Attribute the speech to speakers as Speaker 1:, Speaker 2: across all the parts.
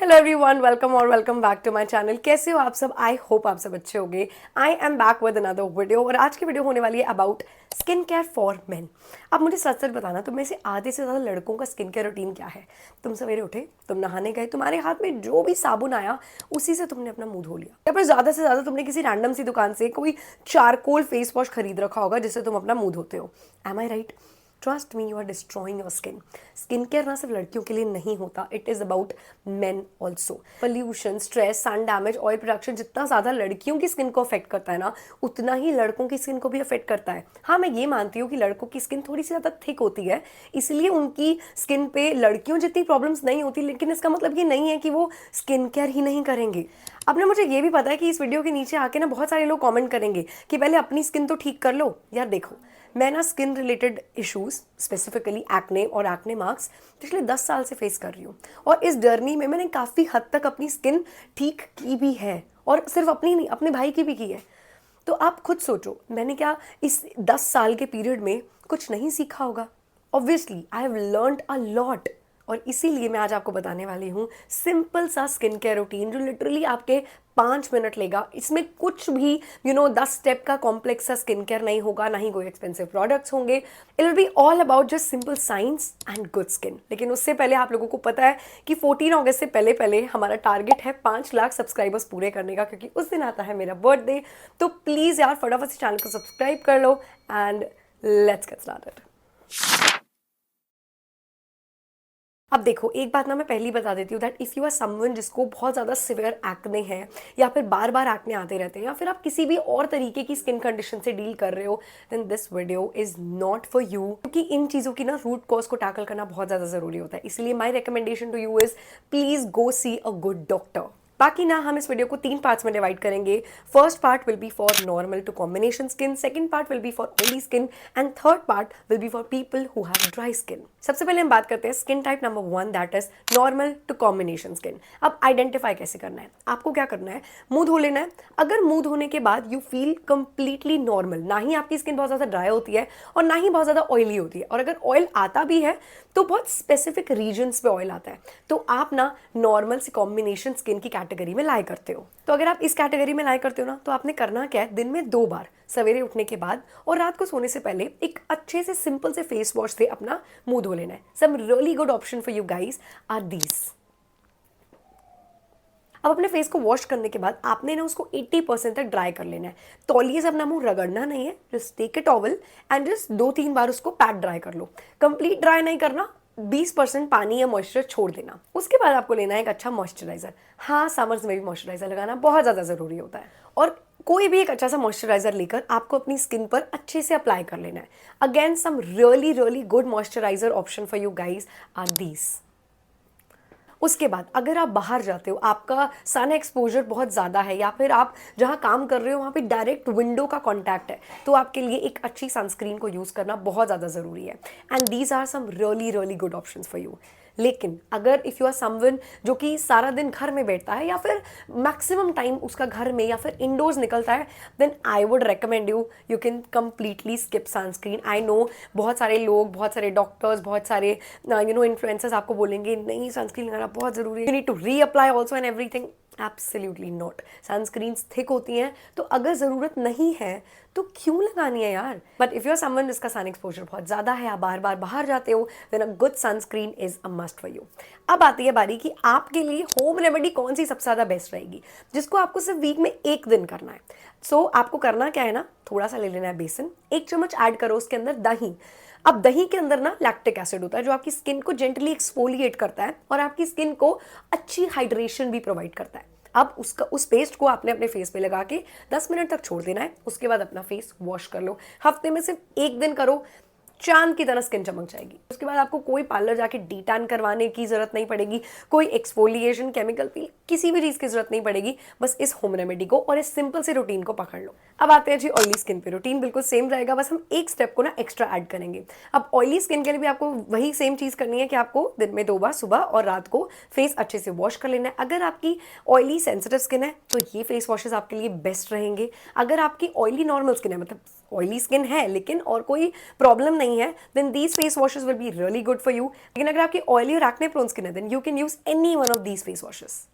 Speaker 1: Hello everyone, welcome और welcome back to my channel. कैसे हो आप सब? आई होप आप सब अच्छे होंगे। I am back with another video और आज की वीडियो होने वाली है about skin care for main. अब मुझे सच सच बताना, तुम में से आधे से ज़्यादा लड़कों का स्किन केयर रूटीन क्या है? तुम सवेरे उठे, तुम नहाने गए, तुम्हारे हाथ में जो भी साबुन आया उसी से तुमने अपना मुंह धो लिया, या फिर ज़्यादा से ज़्यादा तुमने किसी रैंडम सी दुकान से कोई चारकोल फेस वॉश खरीद रखा होगा जिससे तुम अपना मुंह धोते हो। Am I right? Trust me, you are destroying your skin. Skin care ना सिर्फ लड़कियों के लिए नहीं होता, it is about man also. Pollution, stress, sun damage, oil production जितना ज़्यादा लड़कियों की स्किन को अफेक्ट करता है ना, उतना ही लड़कों की स्किन को भी अफेक्ट करता है। हाँ, मैं ये मानती हूँ कि लड़कों की स्किन थोड़ी सी ज़्यादा थिक होती है, इसलिए उनकी स्किन पे लड़कियों जितनी प्रॉब्लम्स नहीं होती, लेकिन इसका मतलब ये नहीं है कि वो स्किन केयर ही नहीं करेंगे। अब ना मुझे ये भी पता है कि इस वीडियो के नीचे आके ना बहुत सारे लोग कमेंट करेंगे कि पहले अपनी स्किन तो ठीक कर लो। यार देखो, मैं ना skin related issues, specifically acne और एक्ने मार्क्स पिछले 10 साल से फेस कर रही हूँ, और इस जर्नी में मैंने काफ़ी हद तक अपनी स्किन ठीक की भी है, और सिर्फ अपनी नहीं, अपने भाई की भी की है। तो आप खुद सोचो, मैंने क्या इस 10 साल के पीरियड में कुछ नहीं सीखा होगा? Obviously I have learned a lot, और इसीलिए मैं आज आपको बताने वाली हूँ सिंपल सा स्किन केयर रूटीन जो लिटरली आपके 5 मिनट लेगा। इसमें कुछ भी 10 स्टेप का कॉम्प्लेक्स सा स्किन केयर नहीं होगा, ना ही कोई एक्सपेंसिव प्रोडक्ट्स होंगे। It will be all about just simple science and good skin. लेकिन उससे पहले आप लोगों को पता है कि 14 अगस्त से पहले पहले हमारा टारगेट है 5 लाख सब्सक्राइबर्स पूरे करने का, क्योंकि उस दिन आता है मेरा बर्थडे। तो प्लीज़ यार फटाफट से चैनल को सब्सक्राइब कर लो एंड लेट्स गेट स्टार्टेड। अब देखो, एक बात ना मैं पहले ही बता देती हूँ that if you are someone जिसको बहुत ज़्यादा सिवियर एक्ने है, या फिर बार बार एक्ने आते रहते हैं, या फिर आप किसी भी और तरीके की स्किन कंडीशन से डील कर रहे हो, then this video is not for you. क्योंकि इन चीज़ों की ना रूट कॉज को टैकल करना बहुत ज़्यादा ज़रूरी होता है। इसलिए my recommendation to you is please go see a good doctor. बाकी ना हम इस वीडियो को 3 पार्ट्स में डिवाइड करेंगे। First part will be for normal to combination skin, second part will be for oily skin, and third part will be for people who have dry skin. सबसे पहले हम बात करते हैं skin type number 1, that is normal to combination skin. अब identify कैसे करना है? आपको क्या करना है, मुंह धो लेना है। अगर मुंह धोने के बाद यू फील कंप्लीटली नॉर्मल, ना ही आपकी स्किन बहुत ज़्यादा ड्राई होती है और ना ही बहुत ज़्यादा ऑयली होती है, और अगर ऑयल आता भी है तो बहुत स्पेसिफिक रीजन्स पे ऑयल आता है, तो आप ना नॉर्मल से कॉम्बिनेशन स्किन की कैटेगरी में लाई करते हो। तो अगर आप इस कैटेगरी में लाई करते हो ना, तो आपने करना क्या है, दिन में 2 बार, सवेरे उठने के बाद और रात को सोने से पहले, एक अच्छे से सिंपल से फेस वॉश से अपना मुंह धो लेना है। Some really good option for you guys are these. अब अपने फेस को वॉश करने के बाद आपने ना उसको 80% तक ड्राई कर लेना है। तौलिए से अपना मुंह रगड़ना नहीं है, just take a towel and just 2-3 बार उसको पैट ड्राई कर लो। कंप्लीट ड्राई नहीं करना, 20% पानी या मॉइस्चर छोड़ देना। उसके बाद आपको लेना है एक अच्छा मॉइस्चराइजर। हाँ, समर्स में भी मॉइस्चराइजर लगाना बहुत ज़्यादा ज़रूरी होता है, और कोई भी एक अच्छा सा मॉइस्चराइजर लेकर आपको अपनी स्किन पर अच्छे से अप्लाई कर लेना है। Again some really really good moisturiser option for you guys are these. उसके बाद अगर आप बाहर जाते हो, आपका सन एक्सपोजर बहुत ज़्यादा है, या फिर आप जहाँ काम कर रहे हो वहाँ पे डायरेक्ट विंडो का कांटेक्ट है, तो आपके लिए एक अच्छी सनस्क्रीन को यूज़ करना बहुत ज़्यादा ज़रूरी है। And these are some really really good options for you. लेकिन अगर इफ़ यू आर समवन जो कि सारा दिन घर में बैठता है, या फिर मैक्सिमम टाइम उसका घर में या फिर इंडोर्स निकलता है, then I would recommend you can completely skip sunscreen. I know बहुत सारे लोग, बहुत सारे डॉक्टर्स, बहुत सारे इन्फ्लुएंसर्स आपको बोलेंगे नहीं, सनस्क्रीन लगाना बहुत ज़रूरी है, you need to reapply also and everything. Absolutely not. Sunscreens thick होती हैं, तो अगर ज़रूरत नहीं है तो क्यों लगानी है यार? But if you are someone जिसका सन एक्सपोजर बहुत ज़्यादा है, आप बार बार बाहर जाते हो, then a good sunscreen is a must for you. अब आती है बारी कि आपके लिए होम रेमेडी कौन सी सबसे ज़्यादा बेस्ट रहेगी, जिसको आपको सिर्फ वीक में 1 दिन करना है। सो आपको करना क्या है ना, थोड़ा सा ले लेना है बेसन, 1 चम्मच ऐड करो उसके अंदर दही। अब दही के अंदर ना लैक्टिक एसिड होता है जो आपकी स्किन को जेंटली एक्सफोलिएट करता है और आपकी स्किन को अच्छी हाइड्रेशन भी प्रोवाइड करता है। अब उस पेस्ट को आपने अपने फेस पे लगा के 10 मिनट तक छोड़ देना है। उसके बाद अपना फेस वॉश कर लो। हफ्ते में सिर्फ 1 दिन करो, चांद की तरह स्किन चमक जाएगी। उसके बाद आपको कोई पार्लर जाके डीटैन करवाने की जरूरत नहीं पड़ेगी, कोई एक्सफोलिएशन केमिकल पील, किसी भी चीज़ की जरूरत नहीं पड़ेगी। बस इस होम रेमेडी को और इस सिंपल से रूटीन को पकड़ लो। अब आते हैं जी ऑयली स्किन पे। रूटीन बिल्कुल सेम रहेगा, बस हम एक स्टेप को ना एक्स्ट्रा ऐड करेंगे। अब ऑयली स्किन के लिए भी आपको वही सेम चीज़ करनी है कि आपको दिन में 2 बार, सुबह और रात को, फेस अच्छे से वॉश कर लेना है। अगर आपकी ऑयली सेंसिटिव स्किन है तो ये फेस वॉशेस आपके लिए बेस्ट रहेंगे। अगर आपकी ऑयली नॉर्मल स्किन है, मतलब ऑयली स्किन है लेकिन और कोई प्रॉब्लम नहीं है, then these face washes will be really good for you. लेकिन अगर आपकी ऑयली और एक्ने प्रोन स्किन है, then you can use any one of these face washes.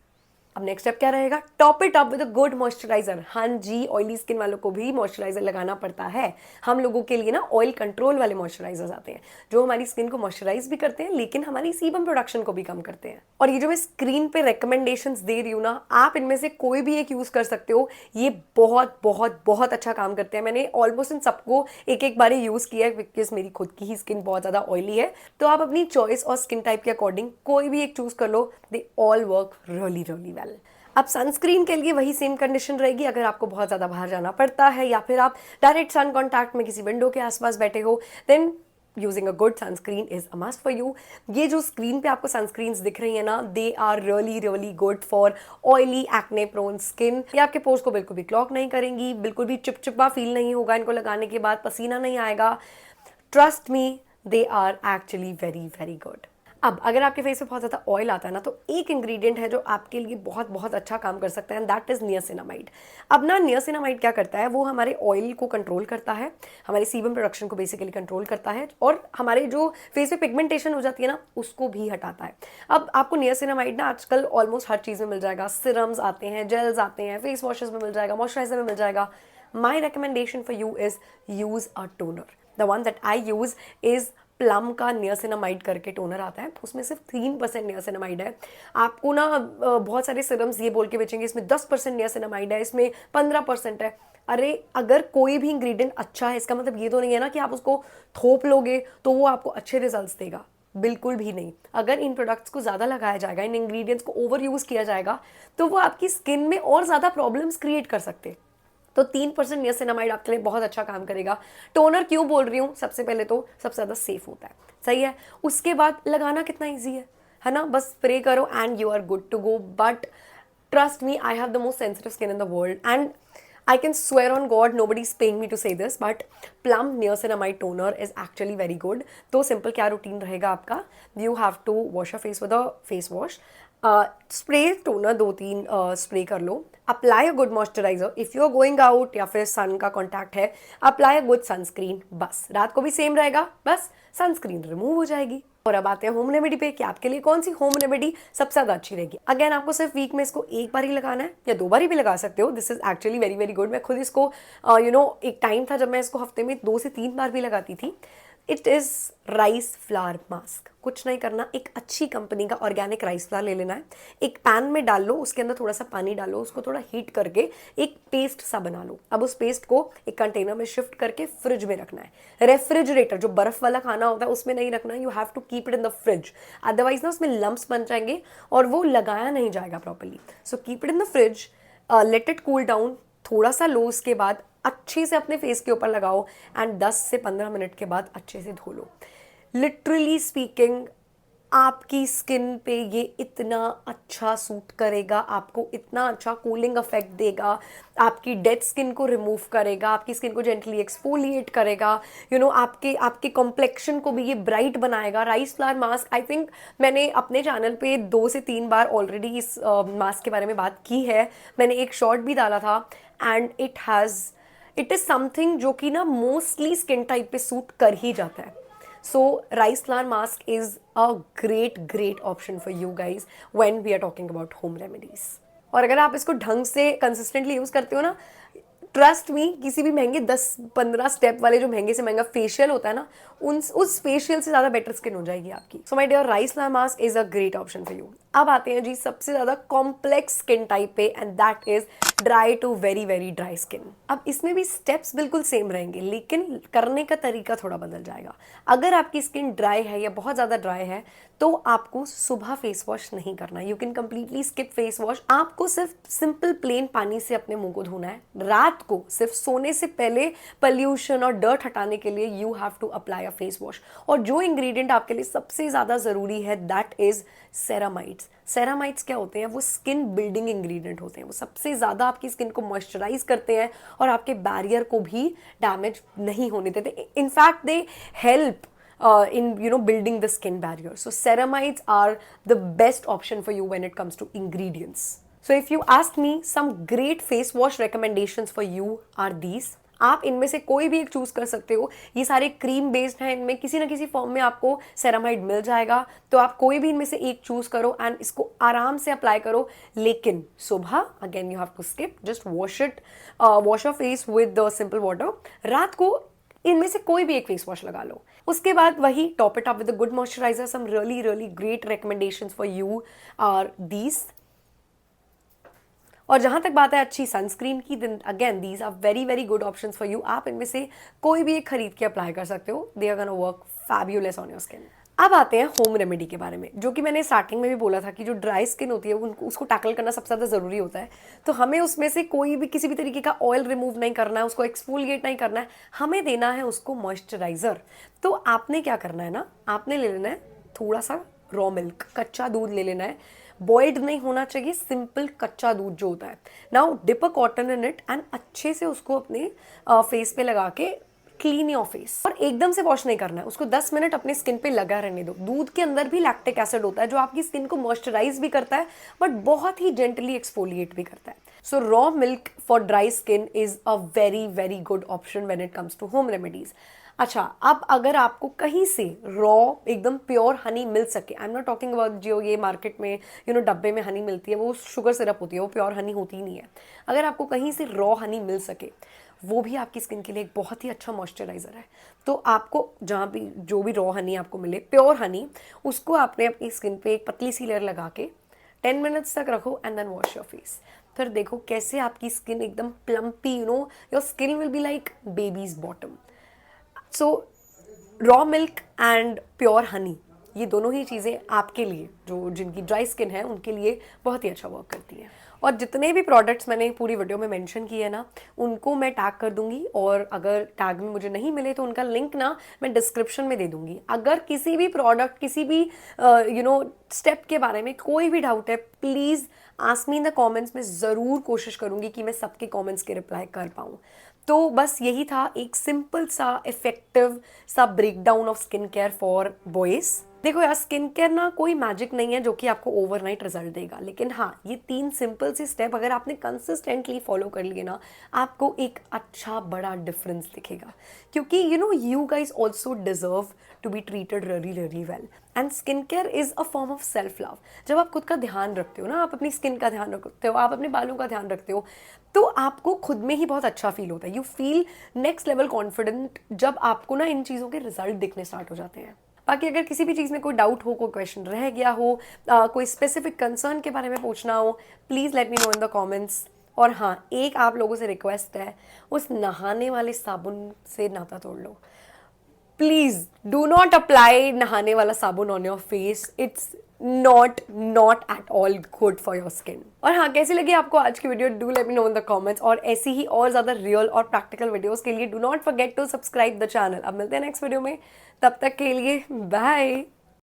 Speaker 1: अब नेक्स्ट स्टेप क्या रहेगा? Top it up with a good moisturiser. हाँ जी, ऑयली स्किन वालों को भी मॉइस्चराइजर लगाना पड़ता है. हम लोगों के लिए ना ऑयल कंट्रोल वाले मॉइस्चराइजर्स आते हैं जो हमारी स्किन को मॉइस्चराइज भी करते हैं लेकिन हमारी सीबम प्रोडक्शन को भी कम करते हैं. और ये जो मैं स्क्रीन पे रिकमेंडेशंस दे रही हूँ ना, आप इनमें से कोई भी एक यूज कर सकते हो. ये बहुत बहुत बहुत अच्छा काम करते हैं. मैंने ऑलमोस्ट इन सबको एक एक बार यूज किया है बिकॉज मेरी खुद की ही स्किन बहुत ज्यादा ऑयली है. तो आप अपनी चॉइस और स्किन टाइप के अकॉर्डिंग कोई भी एक चूज कर लो. They all work really really well. अब सनस्क्रीन के लिए वही सेम कंडीशन रहेगी. अगर आपको बहुत ज़्यादा बाहर जाना पड़ता है या फिर आप डायरेक्ट सन कॉन्टैक्ट में किसी विंडो के आसपास बैठे हो, then using a good sunscreen is a must for you. ये जो स्क्रीन पे आपको सनस्क्रीन्स दिख रही है ना, they are really really good for oily acne prone skin. ये आपके पोर्स को बिल्कुल भी क्लॉग नहीं करेंगी, बिल्कुल भी चिपचिपा फील नहीं होगा इनको लगाने के बाद, पसीना नहीं आएगा. Trust me, they are actually very very good. अब अगर आपके फेस पे बहुत ज़्यादा ऑयल आता है ना, तो एक इंग्रेडिएंट है जो आपके लिए बहुत बहुत अच्छा काम कर सकता है, एंड दैट इज़ नियासिनामाइड. अब ना नियासिनामाइड क्या करता है, वो हमारे ऑयल को कंट्रोल करता है, हमारे सीबम प्रोडक्शन को बेसिकली कंट्रोल करता है और हमारे जो फेस पे पिगमेंटेशन हो जाती है ना, उसको भी हटाता है. अब आपको नियासिनामाइड ना आजकल ऑलमोस्ट हर चीज़ में मिल जाएगा. सिरम्स आते हैं, जेल्स आते हैं, फेस वॉशेस में मिल जाएगा, मॉइस्चराइजर में मिल जाएगा. My recommendation for you is use a toner. The one that I use is plum का नियासिनामाइड करके टोनर आता है. उसमें सिर्फ 3% नियासिनामाइड है. आपको ना बहुत सारे सिरम्स ये बोल के बेचेंगे इसमें 10% नियासिनामाइड है, इसमें 15% है. अरे अगर कोई भी इंग्रेडिएंट अच्छा है, इसका मतलब ये तो नहीं है ना कि आप उसको थोप लोगे तो वो आपको अच्छे रिजल्ट्स देगा. बिल्कुल भी नहीं. अगर इन प्रोडक्ट्स को ज़्यादा लगाया जाएगा, इन इंग्रेडिएंट्स को ओवर यूज़ किया जाएगा, तो वो आपकी स्किन में और ज़्यादा प्रॉब्लम्स क्रिएट कर सकते हैं. तो 3% नियासिनामाइड आपके लिए बहुत अच्छा काम करेगा. टोनर क्यों बोल रही हूँ? सबसे पहले तो सबसे ज़्यादा सेफ होता है, सही है. उसके बाद लगाना कितना ईजी है ना, बस स्प्रे करो and you are good to go. But trust me, I have the most sensitive skin in the world एंड I can swear on God, nobody is paying me to say this, but Plum Niacinamide Toner is actually very good. तो simple क्या routine रहेगा आपका? You have to wash your face with a face wash. Spray toner 2-3 spray कर लो. Apply a good moisturiser. If you are going out या फिर सन का contact है, अप्लाई अ गुड सनस्क्रीन. बस रात को भी सेम रहेगा, बस सनस्क्रीन रिमूव हो जाएगी. और अब आते हैं होम रेमेडी पे कि आपके लिए कौन सी होम रेमेडी सबसे ज़्यादा अच्छी रहेगी. अगेन आपको सिर्फ वीक में इसको एक बार ही लगाना है या 2 बार ही भी लगा सकते हो. This is actually very very good. मैं खुद इसको एक टाइम था जब मैं इसको हफ्ते में 2 से 3 बार भी लगाती थी. It is rice flour mask. कुछ नहीं करना, एक अच्छी कंपनी का ऑर्गेनिक राइस फ्लावर ले लेना है. एक पैन में डाल लो, उसके अंदर थोड़ा सा पानी डालो, उसको थोड़ा हीट करके एक पेस्ट सा बना लो. अब उस पेस्ट को एक कंटेनर में शिफ्ट करके फ्रिज में रखना है. रेफ्रिजरेटर, जो बर्फ वाला खाना होता है, उसमें नहीं रखना. You have to keep it in the fridge, otherwise ना उसमें लम्प्स बन जाएंगे और वो लगाया नहीं जाएगा properly. So keep it in the fridge, let it cool down. थोड़ा सा लो, उसके बाद अच्छे से अपने फेस के ऊपर लगाओ एंड 10 से 15 मिनट के बाद अच्छे से धो लो. लिटरली स्पीकिंग, आपकी स्किन पे ये इतना अच्छा सूट करेगा, आपको इतना अच्छा कूलिंग इफेक्ट देगा, आपकी डेड स्किन को रिमूव करेगा, आपकी स्किन को जेंटली एक्सफोलिएट करेगा. आपके कॉम्प्लेक्शन को भी ये ब्राइट बनाएगा. Rice flour mask, I think मैंने अपने चैनल पे 2 से 3 बार ऑलरेडी इस मास्क के बारे में बात की है. मैंने एक शॉर्ट भी डाला था एंड इट इज़ समथिंग जो कि ना मोस्टली स्किन टाइप पे सूट कर ही जाता है. So rice flour mask is a great option for you guys when we are talking about home remedies. और अगर आप इसको ढंग से कंसिस्टेंटली यूज़ करते हो ना, ट्रस्ट मी, किसी भी महंगे 10-15 स्टेप वाले जो महंगे से महंगा फेशियल होता है ना, उस फेशियल से ज़्यादा बेटर स्किन हो जाएगी आपकी. So my dear, rice flour mask is a great option for you. अब आते हैं जी सबसे ज़्यादा कॉम्प्लेक्स स्किन टाइप पे, and that is dry to very very dry skin. अब इसमें भी स्टेप्स बिल्कुल सेम रहेंगे लेकिन करने का तरीका थोड़ा बदल जाएगा. अगर आपकी स्किन ड्राई है या बहुत ज़्यादा ड्राई है तो आपको सुबह फेस वॉश नहीं करना. You can completely skip face wash. आपको सिर्फ सिंपल प्लेन पानी से अपने मुंह को धोना है. रात को सिर्फ सोने से पहले पॉल्यूशन और डर्ट हटाने के लिए you have to apply a face wash. और जो इंग्रेडिएंट आपके लिए सबसे ज़्यादा ज़रूरी है, दैट इज़ सेरामाइड्स. सेरामाइड्स क्या होते हैं? वो स्किन बिल्डिंग इंग्रेडिएंट होते हैं. वो सबसे ज़्यादा आपकी स्किन को मॉइस्चराइज करते हैं और आपके बैरियर को भी डैमेज नहीं होने देते. In fact they help in building the skin barrier. So ceramides are the best option for you when it comes to ingredients. So if you ask me, some great face wash recommendations for you are these. आप इनमें से कोई भी एक choose कर सकते हो। ये सारे क्रीम बेस्ड हैं, इनमें किसी ना किसी फॉर्म में आपको सेरामाइड मिल जाएगा, तो आप कोई भी इनमें से एक चूज़ करो एंड इसको आराम से अप्लाई करो। लेकिन सुबह again you have to skip, just wash your face with the simple water. रात को इनमें से कोई भी एक फेस वॉश लगा लो। उसके बाद वही top it up with a good moisturiser. Some really really great recommendations for you are these. और जहां तक बात है अच्छी सनस्क्रीन की, then again these are very very good options for you. आप इनमें से कोई भी एक खरीद के अप्लाई कर सकते हो, they are gonna work fabulous on your skin. अब आते हैं होम रेमेडी के बारे में, जो कि मैंने स्टार्टिंग में भी बोला था कि जो ड्राई स्किन होती है उनको उसको टैकल करना सबसे ज़्यादा ज़रूरी होता है। तो हमें उसमें से कोई भी किसी भी तरीके का ऑयल रिमूव नहीं करना है, उसको एक्सफोलिएट नहीं करना है, हमें देना है उसको मॉइस्चराइज़र। तो आपने क्या करना है ना, आपने ले लेना है थोड़ा सा रॉ मिल्क, कच्चा दूध ले लेना है। बॉइल्ड नहीं होना चाहिए, सिंपल कच्चा दूध जो होता है। Now dip a cotton in it and अच्छे से उसको अपने फेस पे लगा के क्लीन योर फेस। और एकदम से वॉश नहीं करना है, उसको 10 मिनट अपने स्किन पे लगा रहने दो। दूध के अंदर भी लैक्टिक एसिड होता है जो आपकी स्किन को मॉइस्चराइज भी करता है, बट बहुत ही जेंटली एक्सफोलिएट भी करता है। So raw milk for dry skin is a very very good option when it comes to home remedies. अच्छा, अब अगर आपको कहीं से रॉ एकदम प्योर हनी मिल सके, I am not talking about जो ये मार्केट में डब्बे में हनी मिलती है, वो शुगर सिरप होती है, वो प्योर हनी होती ही नहीं है। अगर आपको कहीं से रॉ हनी मिल सके, वो भी आपकी स्किन के लिए एक बहुत ही अच्छा मॉइस्चराइजर है। तो आपको जहाँ भी जो भी रॉ हनी आपको मिले, प्योर हनी, उसको आपने अपनी स्किन पे एक पतली सी लेयर लगा के 10 मिनट्स तक रखो and then wash your face. फिर देखो कैसे आपकी स्किन एकदम plumpy, your skin will be like baby's bottom. So raw milk and pure honey, ये दोनों ही चीज़ें आपके लिए, जो जिनकी ड्राई स्किन है उनके लिए बहुत ही अच्छा वर्क करती हैं। और जितने भी प्रोडक्ट्स मैंने पूरी वीडियो में मेंशन किए हैं ना, उनको मैं टैग कर दूंगी, और अगर टैग में मुझे नहीं मिले तो उनका लिंक ना मैं डिस्क्रिप्शन में दे दूंगी। अगर किसी भी प्रोडक्ट, किसी भी स्टेप के बारे में कोई भी डाउट है, please ask me in the comments. में ज़रूर कोशिश करूंगी कि मैं सबके कॉमेंट्स के रिप्लाई कर पाऊँ। तो बस यही था एक सिंपल सा इफेक्टिव सा breakdown of skin care for boys. देखो यार, स्किन केयर ना कोई मैजिक नहीं है जो कि आपको ओवरनाइट रिजल्ट देगा, लेकिन हाँ, ये 3 सिंपल से स्टेप अगर आपने कंसिस्टेंटली फॉलो कर लिए ना, आपको एक अच्छा बड़ा डिफरेंस दिखेगा। क्योंकि you guys also deserve to be treated really really well, and skin care is a form of self love. जब आप खुद का ध्यान रखते हो ना, आप अपनी स्किन का ध्यान रखते हो, आप अपने बालों का ध्यान रखते हो, तो आपको खुद में ही बहुत अच्छा फील होता है। You feel next level confident जब आपको ना इन चीज़ों के रिजल्ट दिखने स्टार्ट हो जाते हैं। बाकी अगर किसी भी चीज़ में कोई डाउट हो, कोई क्वेश्चन रह गया हो, कोई स्पेसिफिक कंसर्न के बारे में पूछना हो, please let me know in the comments. और हाँ, एक आप लोगों से रिक्वेस्ट है, उस नहाने वाले साबुन से नाता तोड़ लो। प्लीज डू नॉट अप्लाई नहाने वाला साबुन on your face. It's not at all good for your skin. और हाँ, कैसी लगी आपको आज की video, do let me know in the comments. और ऐसी ही और ज़्यादा रियल और प्रैक्टिकल वीडियोस के लिए do not forget to subscribe the channel. अब मिलते हैं नेक्स्ट वीडियो में, तब तक के लिए बाय।